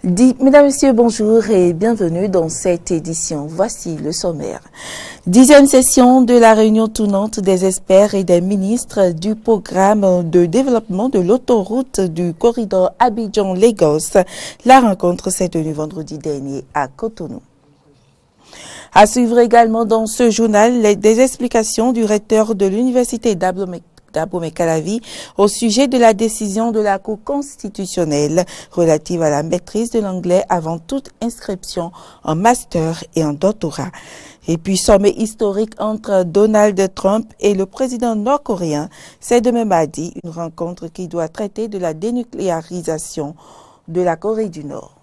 Mesdames, Messieurs, bonjour et bienvenue dans cette édition. Voici le sommaire. 10e session de la réunion tournante des experts et des ministres du programme de développement de l'autoroute du corridor Abidjan-Lagos. La rencontre s'est tenue vendredi dernier à Cotonou. À suivre également dans ce journal des explications du recteur de l'université d'Abomey-Calavi au sujet de la décision de la Cour constitutionnelle relative à la maîtrise de l'anglais avant toute inscription en master et en doctorat. Et puis, sommet historique entre Donald Trump et le président nord-coréen. C'est demain mardi, une rencontre qui doit traiter de la dénucléarisation de la Corée du Nord.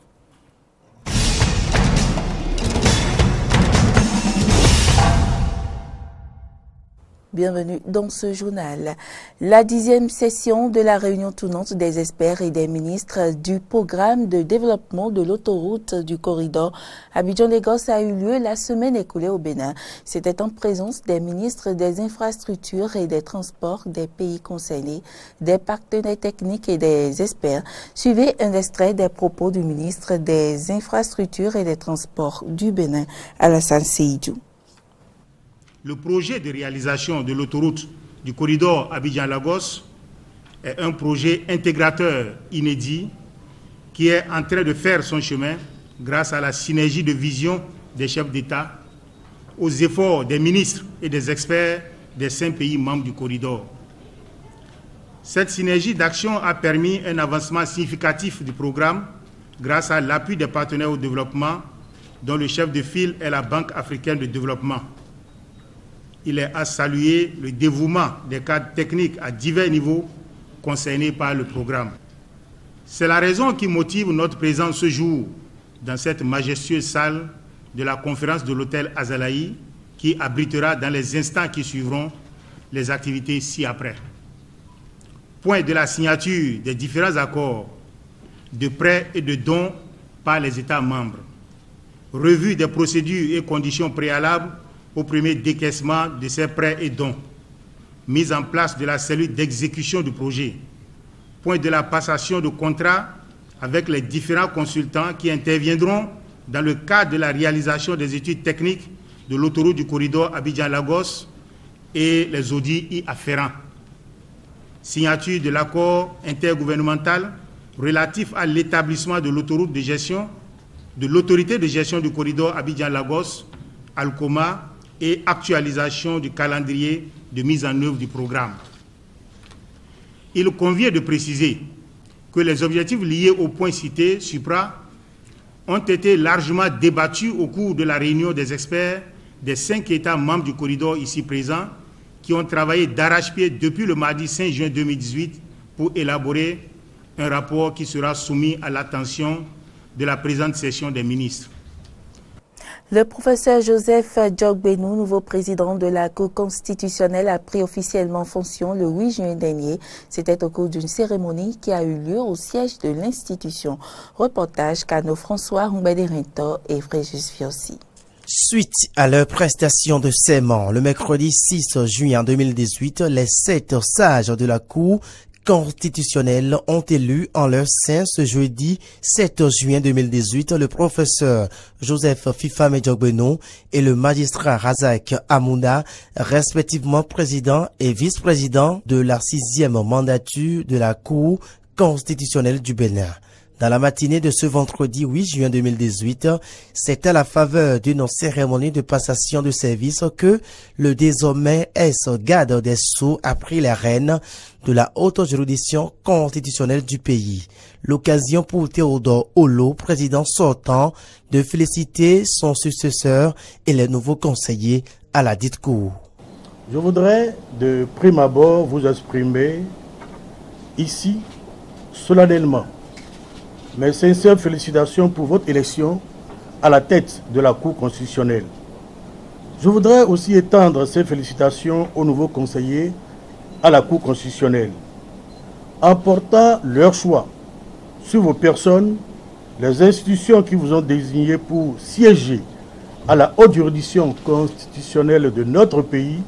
Bienvenue dans ce journal. La 10e session de la réunion tournante des experts et des ministres du programme de développement de l'autoroute du corridor Abidjan-Lagos a eu lieu la semaine écoulée au Bénin. C'était en présence des ministres des infrastructures et des transports des pays concernés, des partenaires techniques et des experts. Suivez un extrait des propos du ministre des infrastructures et des transports du Bénin, Alassane Seydou. Le projet de réalisation de l'autoroute du corridor Abidjan-Lagos est un projet intégrateur inédit qui est en train de faire son chemin grâce à la synergie de vision des chefs d'État, aux efforts des ministres et des experts des 5 pays membres du corridor. Cette synergie d'action a permis un avancement significatif du programme grâce à l'appui des partenaires au développement, dont le chef de file est la Banque africaine de développement. Il est à saluer le dévouement des cadres techniques à divers niveaux concernés par le programme. C'est la raison qui motive notre présence ce jour dans cette majestueuse salle de la conférence de l'hôtel Azalaï qui abritera dans les instants qui suivront les activités ci-après. Point de la signature des différents accords de prêts et de dons par les États membres. Revue des procédures et conditions préalables au premier décaissement de ces prêts et dons, mise en place de la cellule d'exécution du projet, point de la passation de contrats avec les différents consultants qui interviendront dans le cadre de la réalisation des études techniques de l'autoroute du corridor Abidjan-Lagos et les audits y afférents. Signature de l'accord intergouvernemental relatif à l'établissement de l'autoroute de gestion, de l'autorité de gestion du corridor Abidjan-Lagos, Alcoma, et actualisation du calendrier de mise en œuvre du programme. Il convient de préciser que les objectifs liés aux points cités supra ont été largement débattus au cours de la réunion des experts des 5 États membres du corridor ici présents qui ont travaillé d'arrache-pied depuis le mardi 5 juin 2018 pour élaborer un rapport qui sera soumis à l'attention de la présente session des ministres. Le professeur Joseph Djogbenou, nouveau président de la Cour constitutionnelle, a pris officiellement fonction le 8 juin dernier. C'était au cours d'une cérémonie qui a eu lieu au siège de l'institution. Reportage Cano François Humbederinto et Fréjus Fiossi. Suite à leur prestation de serment, le mercredi 6 juin 2018, les 7 sages de la Cour constitutionnels ont élu en leur sein ce jeudi 7 juin 2018 le professeur Joseph Fifame Djogbenou et le magistrat Razak Amouna, respectivement président et vice-président de la 6e mandature de la Cour constitutionnelle du Bénin. Dans la matinée de ce vendredi 8 juin 2018, c'est à la faveur d'une cérémonie de passation de service que le désormais ex-garde des Sceaux a pris les rênes de la haute juridiction constitutionnelle du pays. L'occasion pour Théodore Olo, président sortant, de féliciter son successeur et les nouveaux conseillers à la dite cour. Je voudrais de prime abord vous exprimer ici solennellement mes sincères félicitations pour votre élection à la tête de la Cour constitutionnelle. Je voudrais aussi étendre ces félicitations aux nouveaux conseillers à la Cour constitutionnelle, en portant leur choix sur vos personnes. Les institutions qui vous ont désigné pour siéger à la haute juridiction constitutionnelle de notre pays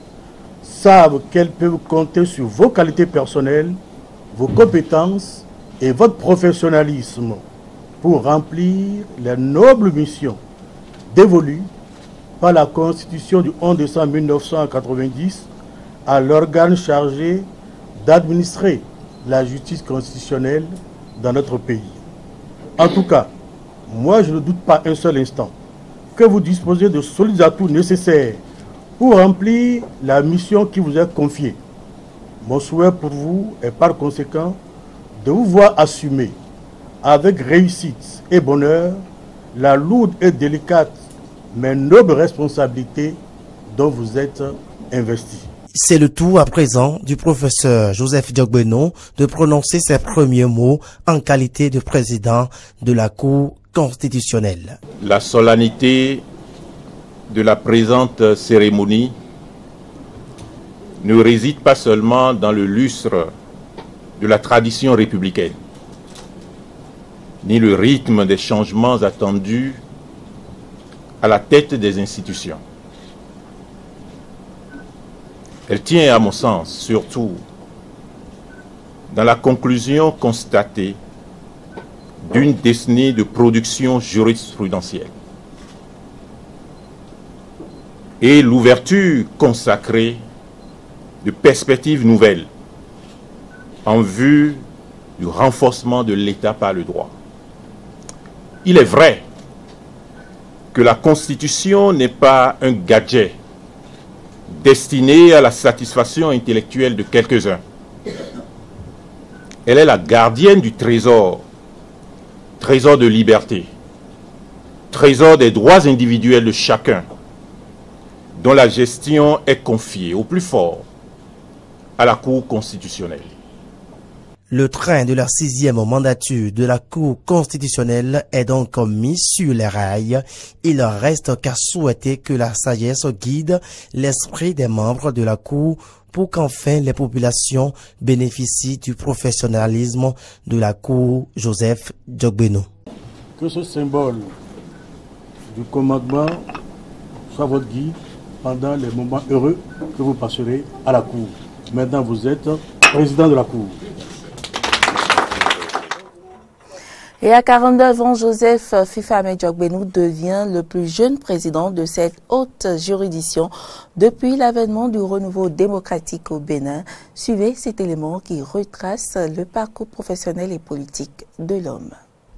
savent qu'elles peuvent compter sur vos qualités personnelles, vos compétences et votre professionnalisme pour remplir les nobles missions dévolues par la Constitution du 11 décembre 1990 à l'organe chargé d'administrer la justice constitutionnelle dans notre pays. En tout cas, moi je ne doute pas un seul instant que vous disposez de solides atouts nécessaires pour remplir la mission qui vous est confiée. Mon souhait pour vous est par conséquent de vous voir assumer avec réussite et bonheur la lourde et délicate mais noble responsabilité dont vous êtes investi. C'est le tour à présent du professeur Joseph Diogbeno de prononcer ses premiers mots en qualité de président de la Cour constitutionnelle. La solennité de la présente cérémonie ne réside pas seulement dans le lustre de la tradition républicaine, ni le rythme des changements attendus à la tête des institutions. Elle tient, à mon sens, surtout dans la conclusion constatée d'une décennie de production jurisprudentielle et l'ouverture consacrée de perspectives nouvelles en vue du renforcement de l'État par le droit. Il est vrai que la Constitution n'est pas un gadget destiné à la satisfaction intellectuelle de quelques-uns. Elle est la gardienne du trésor, trésor de liberté, trésor des droits individuels de chacun, dont la gestion est confiée au plus fort à la Cour constitutionnelle. Le train de la 6e mandature de la Cour constitutionnelle est donc mis sur les rails. Il reste qu'à souhaiter que la sagesse guide l'esprit des membres de la Cour pour qu'enfin les populations bénéficient du professionnalisme de la Cour Joseph Diogbeno. Que ce symbole du commandement soit votre guide pendant les moments heureux que vous passerez à la Cour. Maintenant, vous êtes président de la Cour. Et à 49 ans, Joseph Fifame Diogbeno devient le plus jeune président de cette haute juridiction depuis l'avènement du renouveau démocratique au Bénin. Suivez cet élément qui retrace le parcours professionnel et politique de l'homme.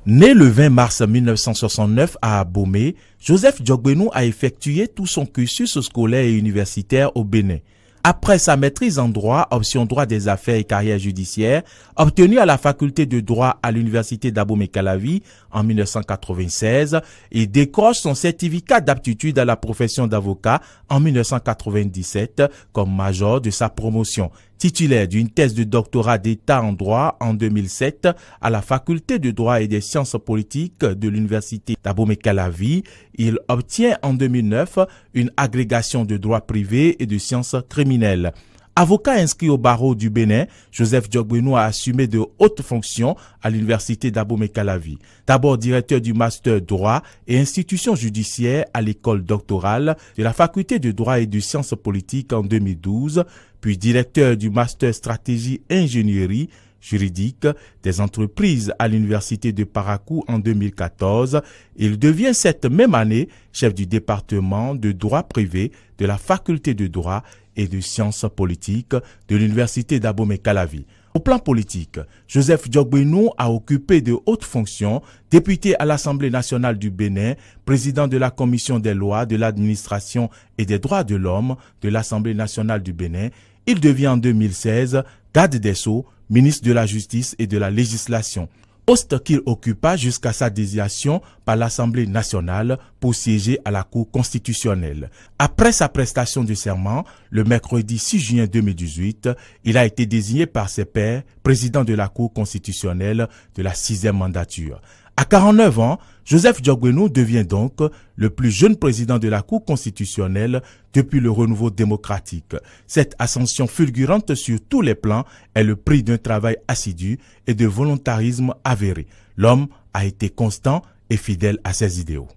Né le 20 mars 1969 à Abomey, Joseph Diogbeno a effectué tout son cursus scolaire et universitaire au Bénin. Après sa maîtrise en droit, option droit des affaires et carrière judiciaire, obtenue à la faculté de droit à l'université d'Abomey-Calavi en 1996, il décroche son certificat d'aptitude à la profession d'avocat en 1997 comme major de sa promotion. Titulaire d'une thèse de doctorat d'État en droit en 2007 à la faculté de droit et des sciences politiques de l'université d'Abomey-Calavi, il obtient en 2009 une agrégation de droit privé et de sciences criminelles. Avocat inscrit au barreau du Bénin, Joseph Diogbeno a assumé de hautes fonctions à l'université d'Abomey-Calavi. D'abord directeur du master droit et institution judiciaire à l'école doctorale de la faculté de droit et de sciences politiques en 2012, puis directeur du master stratégie ingénierie juridique des entreprises à l'université de Parakou en 2014. Il devient cette même année chef du département de droit privé de la faculté de droit et de sciences politiques de l'université d'Abomey-Calavi. Au plan politique, Joseph Diogbeno a occupé de hautes fonctions, député à l'Assemblée nationale du Bénin, président de la commission des lois, de l'administration et des droits de l'homme de l'Assemblée nationale du Bénin. Il devient en 2016 garde des Sceaux, ministre de la Justice et de la Législation, poste qu'il occupa jusqu'à sa désignation par l'Assemblée nationale pour siéger à la Cour constitutionnelle. Après sa prestation de serment, le mercredi 6 juin 2018, il a été désigné par ses pairs président de la Cour constitutionnelle de la 6e mandature. À 49 ans, Joseph Diogbeno devient donc le plus jeune président de la Cour constitutionnelle depuis le renouveau démocratique. Cette ascension fulgurante sur tous les plans est le prix d'un travail assidu et de volontarisme avéré. L'homme a été constant et fidèle à ses idéaux.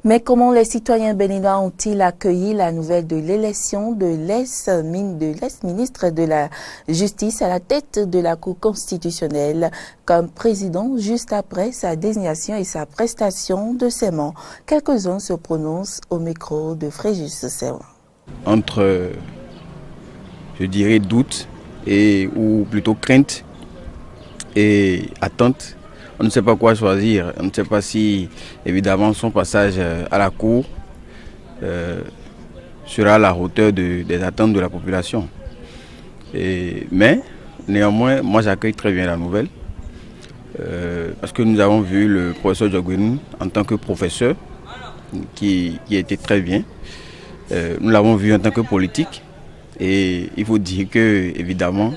Mais comment les citoyens béninois ont-ils accueilli la nouvelle de l'élection de l'ex-ministre de la Justice à la tête de la Cour constitutionnelle comme président juste après sa désignation et sa prestation de serment? Quelques-uns se prononcent au micro de Fréjus Serment. Entre, je dirais, doute ou plutôt crainte et attente, on ne sait pas quoi choisir. On ne sait pas si, évidemment, son passage à la Cour sera à la hauteur des attentes de la population. Mais, néanmoins, moi j'accueille très bien la nouvelle. Parce que nous avons vu le professeur Djogbenou en tant que professeur, qui était très bien. Nous l'avons vu en tant que politique. Et il faut dire que, évidemment,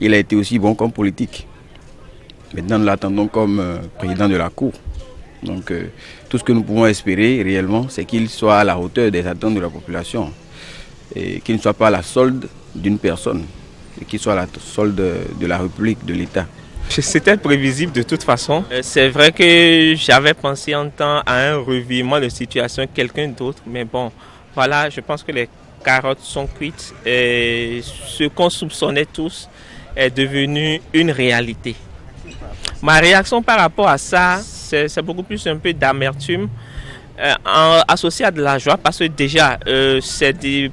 il a été aussi bon comme politique. Maintenant, nous l'attendons comme président de la Cour. Donc, tout ce que nous pouvons espérer réellement, c'est qu'il soit à la hauteur des attentes de la population. Et qu'il ne soit pas à la solde d'une personne, et qu'il soit à la solde de la République, de l'État. C'était prévisible de toute façon. C'est vrai que j'avais pensé en temps à un revirement de situation, quelqu'un d'autre. Mais bon, voilà, je pense que les carottes sont cuites. Et ce qu'on soupçonnait tous est devenu une réalité. Ma réaction par rapport à ça, c'est beaucoup plus un peu d'amertume associée à de la joie parce que déjà,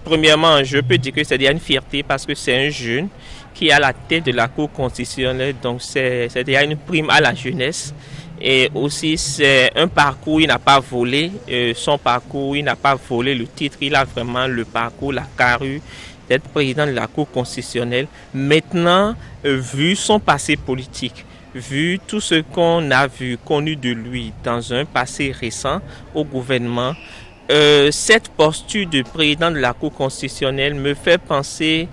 premièrement, je peux dire que c'est déjà une fierté parce que c'est un jeune qui est à la tête de la Cour constitutionnelle, donc c'est déjà une prime à la jeunesse. Et aussi, c'est un parcours, il n'a pas volé son parcours, il n'a pas volé le titre, il a vraiment le parcours, la carrure d'être président de la Cour constitutionnelle. Maintenant, vu son passé politique, vu tout ce qu'on a connu de lui dans un passé récent au gouvernement, cette posture de président de la Cour constitutionnelle me fait penser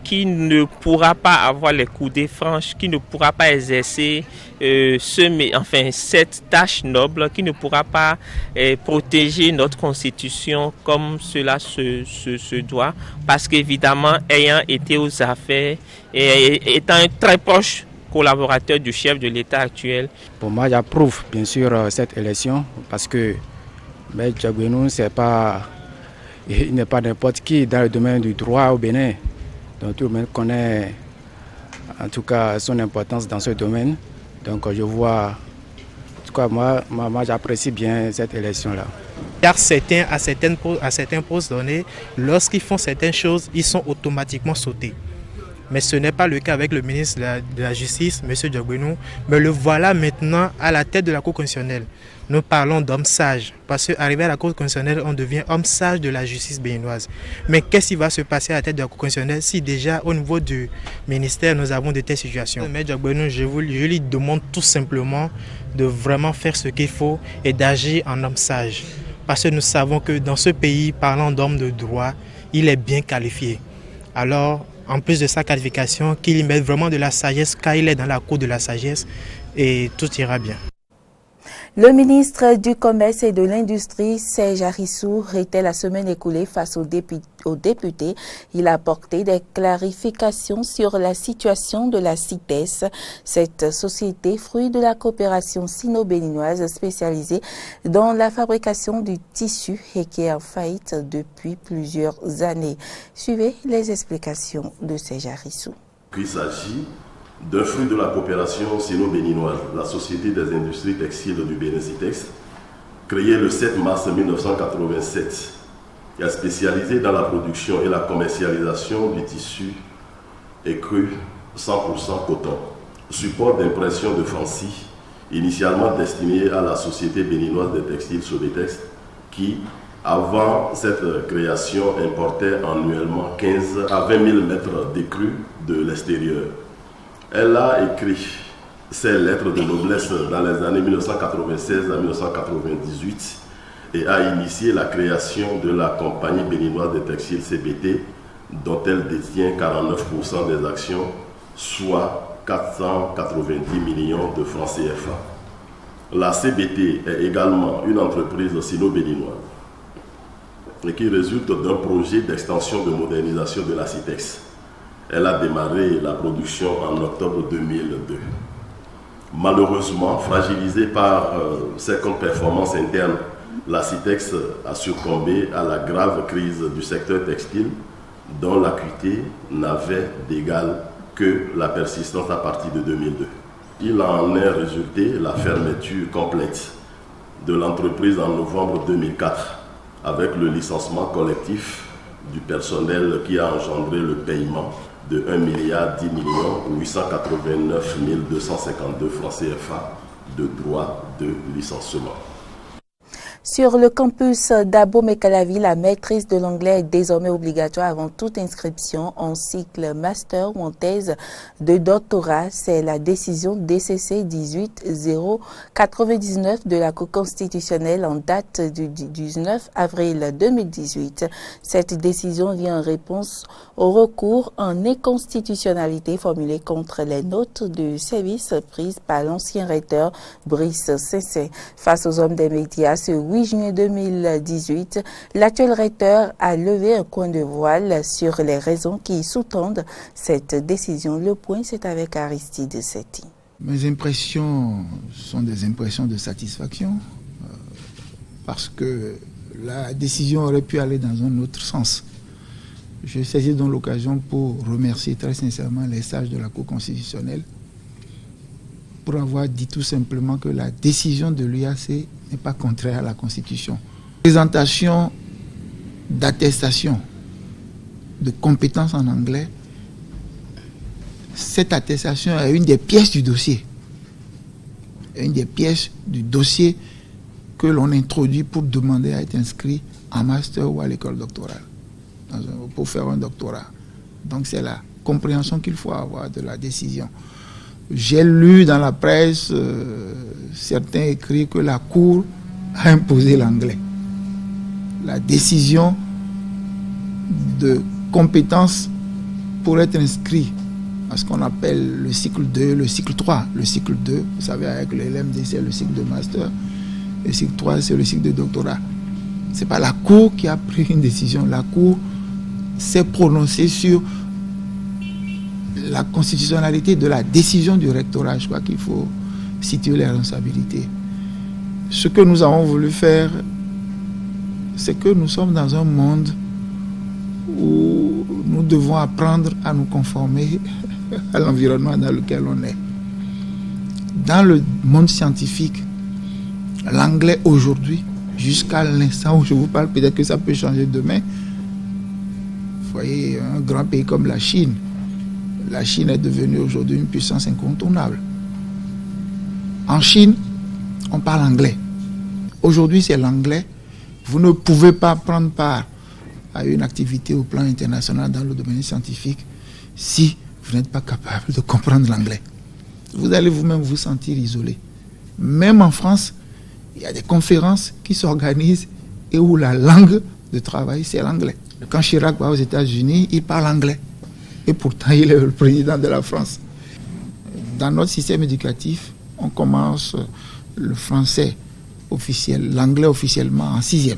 qu'il ne pourra pas avoir les coudées franches, qu'il ne pourra pas exercer cette tâche noble, qu'il ne pourra pas protéger notre constitution comme cela se doit, parce qu'évidemment, ayant été aux affaires et étant un très proche collaborateur du chef de l'État actuel. Pour moi, j'approuve bien sûr cette élection parce que Djogbenou, il n'est pas n'importe qui dans le domaine du droit au Bénin. Donc tout le monde connaît en tout cas son importance dans ce domaine. Donc je vois, en tout cas moi j'apprécie bien cette élection-là. Car certains, à certains postes donnés, lorsqu'ils font certaines choses, ils sont automatiquement sautés. Mais ce n'est pas le cas avec le ministre de la Justice, M. Djogbenou. Mais le voilà maintenant à la tête de la Cour constitutionnelle. Nous parlons d'homme sage. Parce qu'arrivé à la Cour constitutionnelle, on devient homme sage de la justice béninoise. Mais qu'est-ce qui va se passer à la tête de la Cour constitutionnelle si déjà au niveau du ministère, nous avons de telles situations? M. Djogbenou, je lui demande tout simplement de vraiment faire ce qu'il faut et d'agir en homme sage. Parce que nous savons que dans ce pays, parlant d'homme de droit, il est bien qualifié. Alors, en plus de sa qualification, qu'il y mette vraiment de la sagesse, car il est dans la cour de la sagesse et tout ira bien. Le ministre du Commerce et de l'Industrie, Serge Arissou, était la semaine écoulée face aux députés. Il a apporté des clarifications sur la situation de la CITES, cette société fruit de la coopération sino-béninoise spécialisée dans la fabrication du tissu et qui est en faillite depuis plusieurs années. Suivez les explications de Serge Arissou. Il s'agit d'un fruit de la coopération sino-béninoise, la Société des industries textiles du Bénin CITES, créée le 7 mars 1987, qui est spécialisée dans la production et la commercialisation du tissu écru 100% coton, support d'impression de Fancy, initialement destiné à la Société béninoise des textiles Sobetex, qui, avant cette création, importait annuellement 15 à 20 000 mètres d'écru de l'extérieur. Elle a écrit ses lettres de noblesse dans les années 1996 à 1998 et a initié la création de la compagnie béninoise des textiles CBT, dont elle détient 49% des actions, soit 490 millions de francs CFA. La CBT est également une entreprise sino-béninoise et qui résulte d'un projet d'extension de modernisation de la CITES. Elle a démarré la production en octobre 2002. Malheureusement, fragilisée par ses contre-performances internes la CITEX a succombé à la grave crise du secteur textile dont l'acuité n'avait d'égal que la persistance à partir de 2002. Il en est résulté la fermeture complète de l'entreprise en novembre 2004 avec le licenciement collectif du personnel qui a engendré le paiement de 1,10 $889 francs CFA de droits de licenciement. Sur le campus d'Abomey-Calavi, la maîtrise de l'anglais est désormais obligatoire avant toute inscription en cycle master ou en thèse de doctorat. C'est la décision DCC 18-099 de la Cour constitutionnelle en date du 19 avril 2018. Cette décision vient en réponse au recours en inconstitutionnalité formulé contre les notes de service prises par l'ancien recteur Brice Sensé. Face aux hommes des médias, ce 8 juin 2018, l'actuel recteur a levé un coin de voile sur les raisons qui sous-tendent cette décision. Le point, c'est avec Aristide Setti. Mes impressions sont des impressions de satisfaction parce que la décision aurait pu aller dans un autre sens. Je saisis donc l'occasion pour remercier très sincèrement les sages de la Cour constitutionnelle pour avoir dit tout simplement que la décision de l'UAC n'est pas contraire à la Constitution. Présentation d'attestation de compétences en anglais, cette attestation est une des pièces du dossier. Une des pièces du dossier que l'on introduit pour demander à être inscrit en master ou à l'école doctorale, pour faire un doctorat. Donc c'est la compréhension qu'il faut avoir de la décision. J'ai lu dans la presse, certains écrits que la Cour a imposé l'anglais. La décision de compétences pour être inscrit à ce qu'on appelle le cycle 2, le cycle 3. Le cycle 2, vous savez, avec le LMD, c'est le cycle de master. Le cycle 3, c'est le cycle de doctorat. Ce n'est pas la Cour qui a pris une décision. La Cour s'est prononcée sur la constitutionnalité de la décision du rectorat. Je crois qu'il faut situer les responsabilités. Ce que nous avons voulu faire, c'est que nous sommes dans un monde où nous devons apprendre à nous conformer à l'environnement dans lequel on est. Dans le monde scientifique, l'anglais aujourd'hui, jusqu'à l'instant où je vous parle, peut-être que ça peut changer demain. Vous voyez, un grand pays comme la Chine est devenue aujourd'hui une puissance incontournable. En Chine, on parle anglais. Aujourd'hui, c'est l'anglais. Vous ne pouvez pas prendre part à une activité au plan international dans le domaine scientifique si vous n'êtes pas capable de comprendre l'anglais. Vous allez vous-même vous sentir isolé. Même en France, il y a des conférences qui s'organisent et où la langue de travail, c'est l'anglais. Quand Chirac va aux États-Unis, il parle anglais. Et pourtant, il est le président de la France. Dans notre système éducatif, on commence le français officiel, l'anglais officiellement en 6e.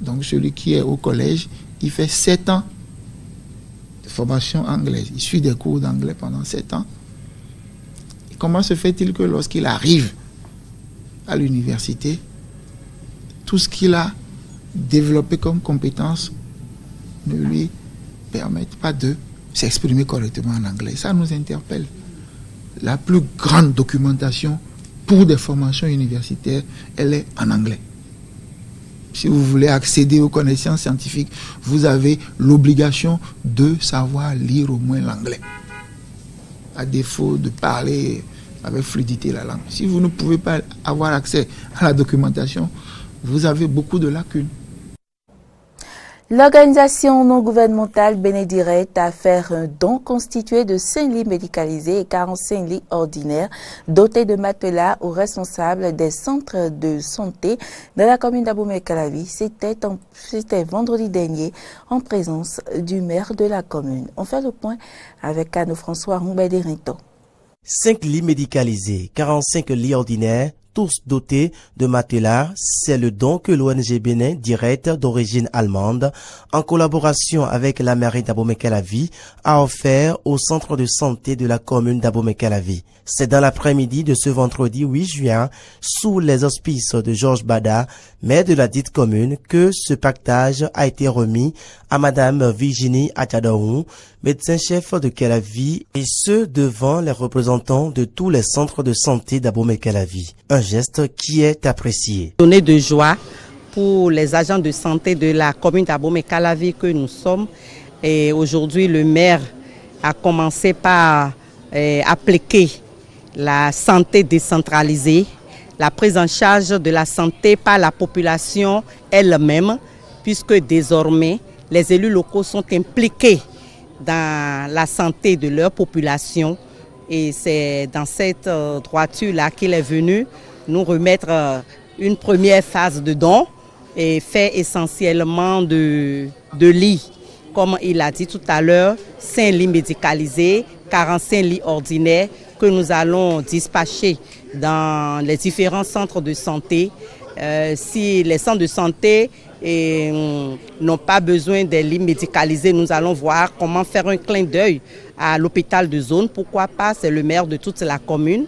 Donc celui qui est au collège, il fait 7 ans de formation anglaise. Il suit des cours d'anglais pendant 7 ans. Et comment se fait-il que lorsqu'il arrive à l'université, tout ce qu'il a développé comme compétence ne lui permettent pas de s'exprimer correctement en anglais? Ça nous interpelle. La plus grande documentation pour des formations universitaires, elle est en anglais. Si vous voulez accéder aux connaissances scientifiques, vous avez l'obligation de savoir lire au moins l'anglais, à défaut de parler avec fluidité la langue. Si vous ne pouvez pas avoir accès à la documentation, vous avez beaucoup de lacunes. L'organisation non gouvernementale Bénédirect a fait un don constitué de 5 lits médicalisés et 45 lits ordinaires dotés de matelas aux responsables des centres de santé de la commune d'Abomey-Calavi. C'était vendredi dernier en présence du maire de la commune. On fait le point avec Anne-François Roumbé-Dérinto. 5 lits médicalisés, 45 lits ordinaires, tous dotés de matelas. C'est le don que l'ONG Bénin Direct d'origine allemande, en collaboration avec la mairie d'Abomey-Calavi, a offert au centre de santé de la commune d'Abomey-Calavi. C'est dans l'après-midi de ce vendredi 8 juin, sous les auspices de Georges Bada, maire de la dite commune, que ce pactage a été remis à Madame Virginie Atadaou, médecin-chef de Calavi, et ce devant les représentants de tous les centres de santé d'Abomey-Calavi. Un geste qui est apprécié. Donner de joie pour les agents de santé de la commune d'Abomey-Calavi que nous sommes. Et aujourd'hui, le maire a commencé par appliquer la santé décentralisée, la prise en charge de la santé par la population elle-même, puisque désormais, les élus locaux sont impliqués dans la santé de leur population. Et c'est dans cette droiture-là qu'il est venu nous remettre une première phase de don et fait essentiellement de lits. Comme il a dit tout à l'heure, 5 lits médicalisés, 45 lits ordinaires que nous allons dispatcher dans les différents centres de santé. Si les centres de santé n'ont pas besoin des lits médicalisés, nous allons voir comment faire un clin d'œil à l'hôpital de zone. Pourquoi pas, c'est le maire de toute la commune.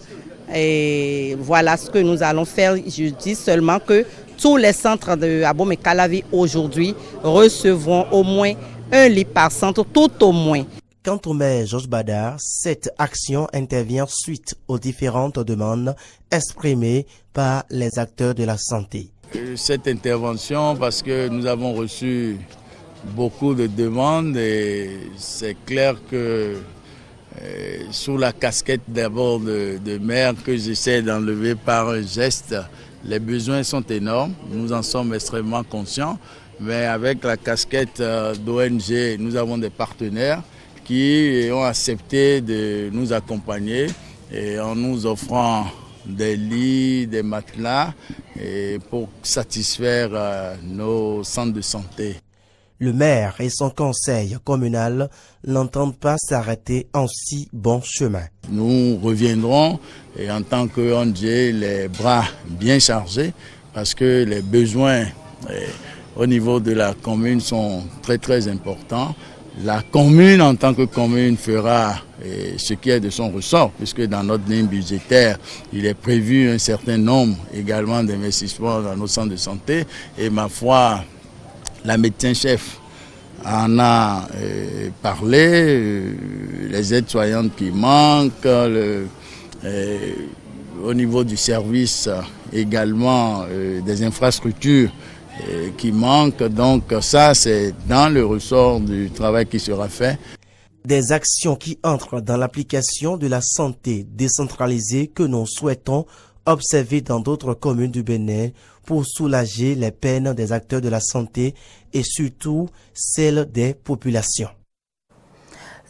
Et voilà ce que nous allons faire. Je dis seulement que tous les centres de Abomey-Calavi aujourd'hui recevront au moins un lit par centre, tout au moins. Quant au maire Georges Badar, cette action intervient suite aux différentes demandes exprimées par les acteurs de la santé. Cette intervention, parce que nous avons reçu beaucoup de demandes et c'est clair que sous la casquette d'abord de maire que j'essaie d'enlever par un geste, les besoins sont énormes, nous en sommes extrêmement conscients, mais avec la casquette d'ONG, nous avons des partenaires qui ont accepté de nous accompagner et en nous offrant des lits, des matelas et pour satisfaire nos centres de santé. Le maire et son conseil communal n'entendent pas s'arrêter en si bon chemin. Nous reviendrons et en tant qu'ONG, les bras bien chargés parce que les besoins au niveau de la commune sont très très importants. La commune en tant que commune fera ce qui est de son ressort, puisque dans notre ligne budgétaire, il est prévu un certain nombre également d'investissements dans nos centres de santé. Et ma foi, la médecin-chef en a parlé, les aides-soignantes qui manquent, au niveau du service également des infrastructures qui manque, donc ça c'est dans le ressort du travail qui sera fait. Des actions qui entrent dans l'application de la santé décentralisée que nous souhaitons observer dans d'autres communes du Bénin pour soulager les peines des acteurs de la santé et surtout celles des populations.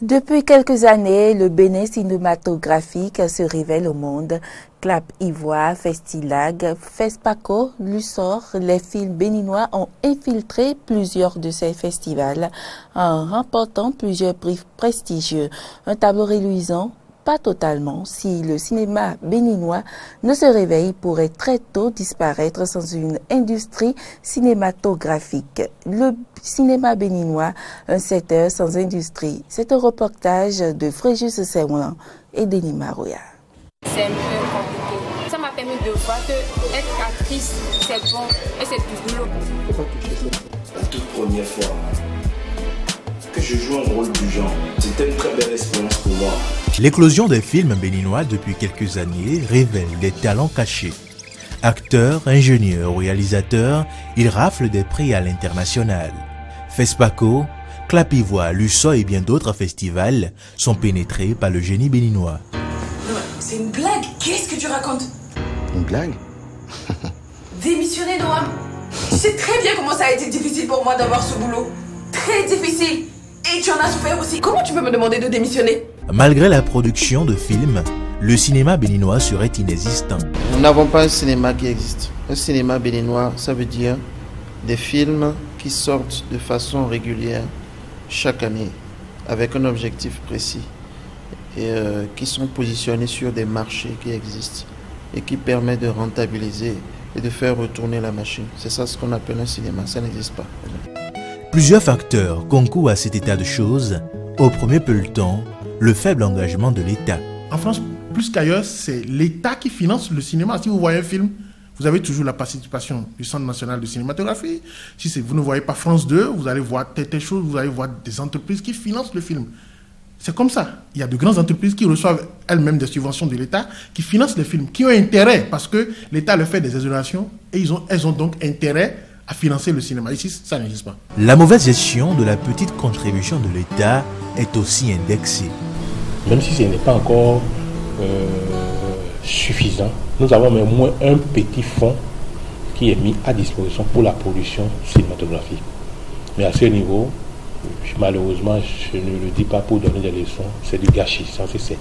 Depuis quelques années, le Bénin cinématographique se révèle au monde. Clap Ivoire, Festilag, Fespaco, Lussor, les films béninois ont infiltré plusieurs de ces festivals en remportant plusieurs prix prestigieux. Un tableau réluisant, pas totalement, si le cinéma béninois ne se réveille pourrait très tôt disparaître sans une industrie cinématographique. Le cinéma béninois, un secteur sans industrie. C'est un reportage de Fréjus Sewlan et Denis Maroya. C'est un peu compliqué. Ça m'a permis de voir que être actrice, c'est bon et c'est du boulot. La toute première fois que je joue un rôle du genre, c'était une très belle expérience pour moi. L'éclosion des films béninois depuis quelques années révèle des talents cachés. Acteurs, ingénieurs, réalisateurs, ils raflent des prix à l'international. Fespaco, Clap Ivoire, Lussor et bien d'autres festivals sont pénétrés par le génie béninois. Non, c'est une blague. Qu'est-ce que tu racontes? Une blague? Démissionner, Noam. Tu sais très bien comment ça a été difficile pour moi d'avoir ce boulot. Très difficile. Et tu en as souffert aussi. Comment tu peux me demander de démissionner? Malgré la production de films, le cinéma béninois serait inexistant. Nous n'avons pas un cinéma qui existe. Un cinéma béninois, ça veut dire des films qui sortent de façon régulière chaque année, avec un objectif précis, et qui sont positionnés sur des marchés qui existent et qui permet de rentabiliser et de faire retourner la machine. C'est ça ce qu'on appelle un cinéma, ça n'existe pas. Plusieurs facteurs concourent à cet état de choses. Au premier peloton, le faible engagement de l'État. En France, plus qu'ailleurs, c'est l'État qui finance le cinéma. Si vous voyez un film, vous avez toujours la participation du Centre national de cinématographie. Si vous ne voyez pas France 2, vous allez voir telle chose, vous allez voir des entreprises qui financent le film. C'est comme ça. Il y a de grandes entreprises qui reçoivent elles-mêmes des subventions de l'État, qui financent les films, qui ont intérêt, parce que l'État leur fait des exonérations, et elles ont donc intérêt à financer le cinéma. Ici, ça n'existe pas. La mauvaise gestion de la petite contribution de l'État est aussi indexée. Même si ce n'est pas encore suffisant, nous avons au moins un petit fonds qui est mis à disposition pour la production cinématographique. Mais à ce niveau, malheureusement, je ne le dis pas pour donner des leçons, c'est du gâchis, c'est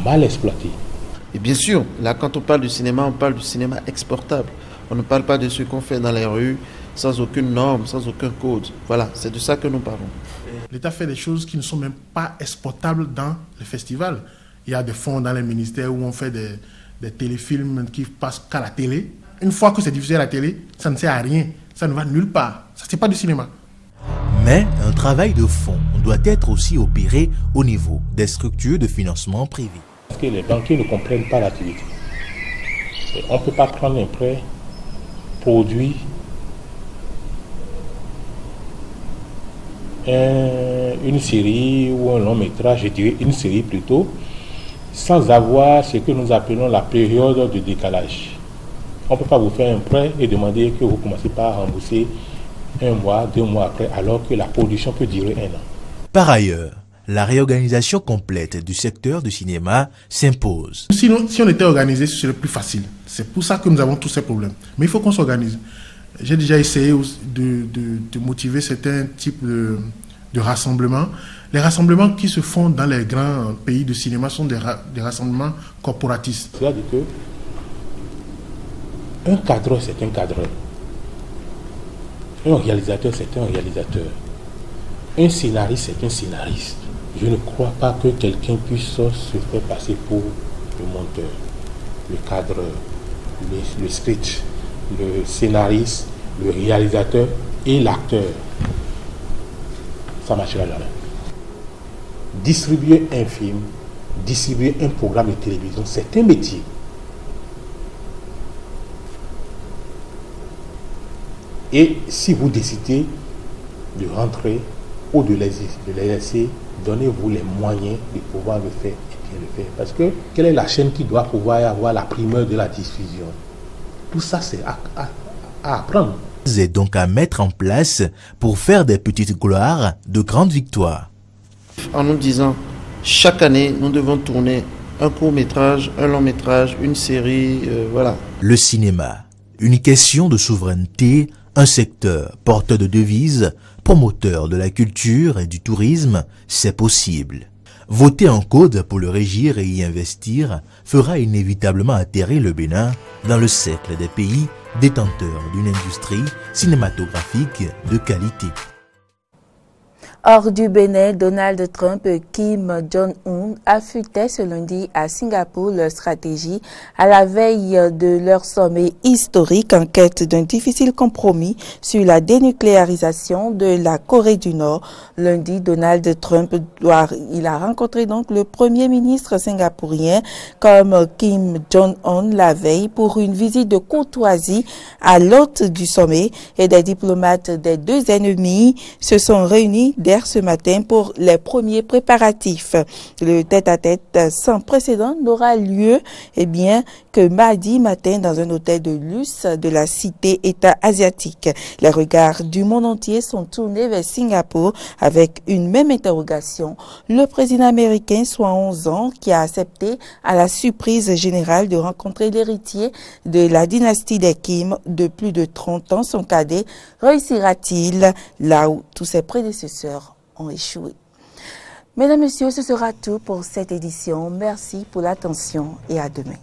mal exploité. Et bien sûr, là quand on parle du cinéma, on parle du cinéma exportable. On ne parle pas de ce qu'on fait dans les rues, sans aucune norme, sans aucun code. Voilà, c'est de ça que nous parlons. L'État fait des choses qui ne sont même pas exportables dans les festivals. Il y a des fonds dans les ministères où on fait des téléfilms qui passent qu'à la télé. Une fois que c'est diffusé à la télé, ça ne sert à rien, ça ne va nulle part. Ça, c'est pas du cinéma. Mais un travail de fond doit être aussi opéré au niveau des structures de financement privées. Parce que les banquiers ne comprennent pas l'activité. On ne peut pas prendre un prêt, produit une série ou un long métrage, je dirais une série plutôt, sans avoir ce que nous appelons la période de décalage. On ne peut pas vous faire un prêt et demander que vous commencez par rembourser 1 mois, 2 mois après, alors que la production peut durer 1 an. Par ailleurs, la réorganisation complète du secteur du cinéma s'impose. Si on était organisé, ce serait plus facile. C'est pour ça que nous avons tous ces problèmes. Mais il faut qu'on s'organise. J'ai déjà essayé de motiver certains types de rassemblements. Les rassemblements qui se font dans les grands pays de cinéma sont des rassemblements corporatistes. C'est-à-dire que un cadreur, c'est un cadreur. Un réalisateur, c'est un réalisateur. Un scénariste, c'est un scénariste. Je ne crois pas que quelqu'un puisse se faire passer pour le monteur, le cadreur, le script, le scénariste, le réalisateur et l'acteur. Ça ne marchera jamais. Distribuer un film, distribuer un programme de télévision, c'est un métier. Et si vous décidez de rentrer ou de les laisser, donnez-vous les moyens de pouvoir le faire et bien le faire. Parce que quelle est la chaîne qui doit pouvoir avoir la primeur de la diffusion? Tout ça, c'est à apprendre. C'est donc à mettre en place pour faire des petites gloires de grandes victoires. En nous disant, chaque année, nous devons tourner un court-métrage, un long-métrage, une série, voilà. Le cinéma, une question de souveraineté, un secteur porteur de devises, promoteur de la culture et du tourisme, c'est possible. Voter un code pour le régir et y investir fera inévitablement atterrir le Bénin dans le cercle des pays détenteurs d'une industrie cinématographique de qualité. Hors du Bénin, Donald Trump et Kim Jong-un affûtaient ce lundi à Singapour leur stratégie à la veille de leur sommet historique en quête d'un difficile compromis sur la dénucléarisation de la Corée du Nord. Lundi, Donald Trump a rencontré donc le premier ministre singapourien comme Kim Jong-un la veille pour une visite de courtoisie à l'hôte du sommet, et des diplomates des deux ennemis se sont réunis dès ce matin pour les premiers préparatifs. Le tête-à-tête sans précédent n'aura lieu que mardi matin dans un hôtel de luxe de la cité-État asiatique. Les regards du monde entier sont tournés vers Singapour avec une même interrogation. Le président américain, 71 ans, qui a accepté à la surprise générale de rencontrer l'héritier de la dynastie des Kim de plus de 30 ans, son cadet, réussira-t-il là où tous ses prédécesseurs ont échoué? Mesdames, Messieurs, ce sera tout pour cette édition. Merci pour l'attention et à demain.